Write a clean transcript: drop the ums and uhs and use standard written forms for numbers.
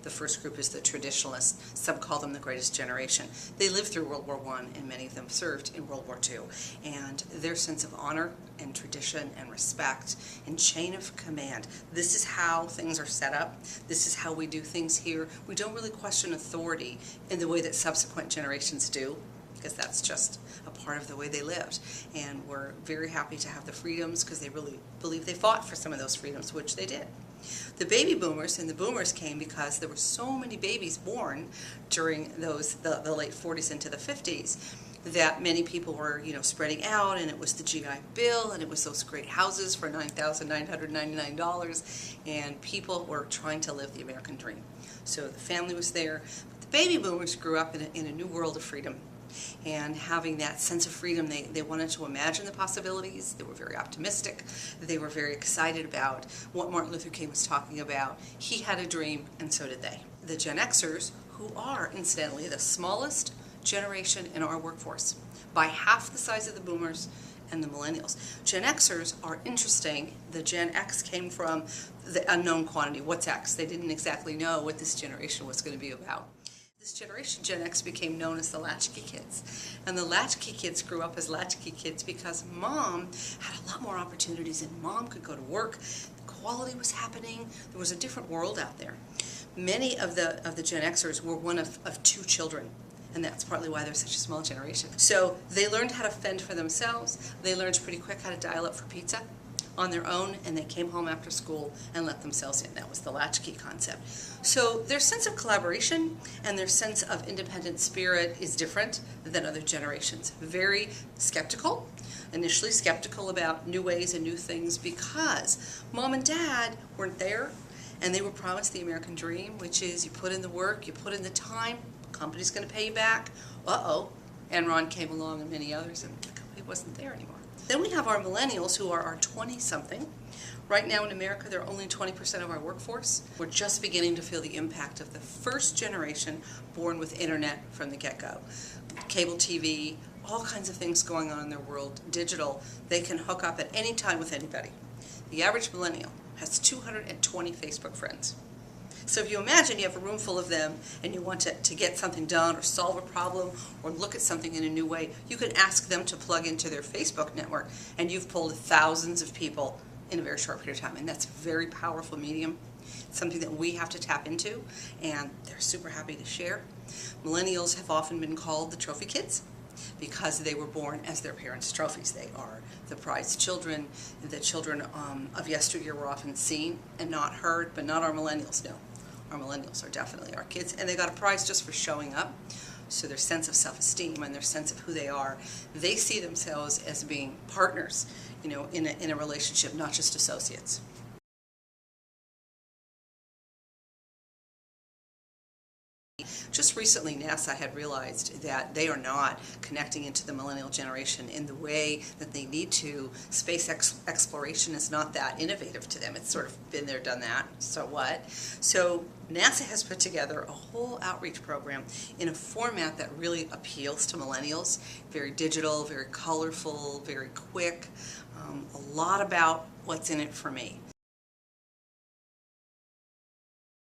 The first group is the Traditionalists. Some call them the greatest generation. They lived through World War I, and many of them served in World War II. And their sense of honor and tradition and respect and chain of command. This is how things are set up. This is how we do things here. We don't really question authority in the way that subsequent generations do, because that's just a part of the way they lived. And we're very happy to have the freedoms because they really believe they fought for some of those freedoms, which they did. The baby boomers and the boomers came because there were so many babies born during the late 40s into the 50s that many people were, spreading out, and it was the GI Bill, and it was those great houses for $9,999, and people were trying to live the American dream. So the family was there. But the baby boomers grew up in a new world of freedom. And having that sense of freedom, they wanted to imagine the possibilities. They were very optimistic. They were very excited about what Martin Luther King was talking about. He had a dream, and so did they. The Gen Xers, who are, incidentally, the smallest generation in our workforce, by half the size of the boomers and the millennials. Gen Xers are interesting. The Gen X came from the unknown quantity. What's X? They didn't exactly know what this generation was going to be about. This generation, Gen X, became known as the latchkey kids. And the latchkey kids grew up as latchkey kids because mom had a lot more opportunities, and mom could go to work. Equality was happening. There was a different world out there. Many of the Gen Xers were one of two children, and that's partly why they're such a small generation. So they learned how to fend for themselves. They learned pretty quick how to dial up for pizza on their own, and they came home after school and let themselves in. That was the latchkey concept. So their sense of collaboration and their sense of independent spirit is different than other generations. Very skeptical, initially skeptical about new ways and new things because mom and dad weren't there, and they were promised the American dream, which is you put in the work, you put in the time, the company's going to pay you back. Uh-oh. Enron came along and many others, and the company wasn't there anymore. Then we have our millennials, who are our 20-something. Right now in America, they're only 20% of our workforce. We're just beginning to feel the impact of the first generation born with internet from the get-go. Cable TV, all kinds of things going on in their world, digital. They can hook up at any time with anybody. The average millennial has 220 Facebook friends. So if you imagine you have a room full of them and you want to get something done or solve a problem or look at something in a new way, you can ask them to plug into their Facebook network, and you've pulled thousands of people in a very short period of time. And that's a very powerful medium. It's something that we have to tap into, and they're super happy to share. Millennials have often been called the trophy kids because they were born as their parents' trophies. They are the prized children. The children of yesteryear were often seen and not heard, but not our millennials, no. Our millennials are definitely our kids, and they got a prize just for showing up. So their sense of self-esteem and their sense of who they are, they see themselves as being partners, in a relationship, not just associates. Just recently, NASA had realized that they are not connecting into the millennial generation in the way that they need to. Space exploration is not that innovative to them. It's sort of been there, done that, so what? So NASA has put together a whole outreach program in a format that really appeals to millennials. Very digital, very colorful, very quick, a lot about what's in it for me.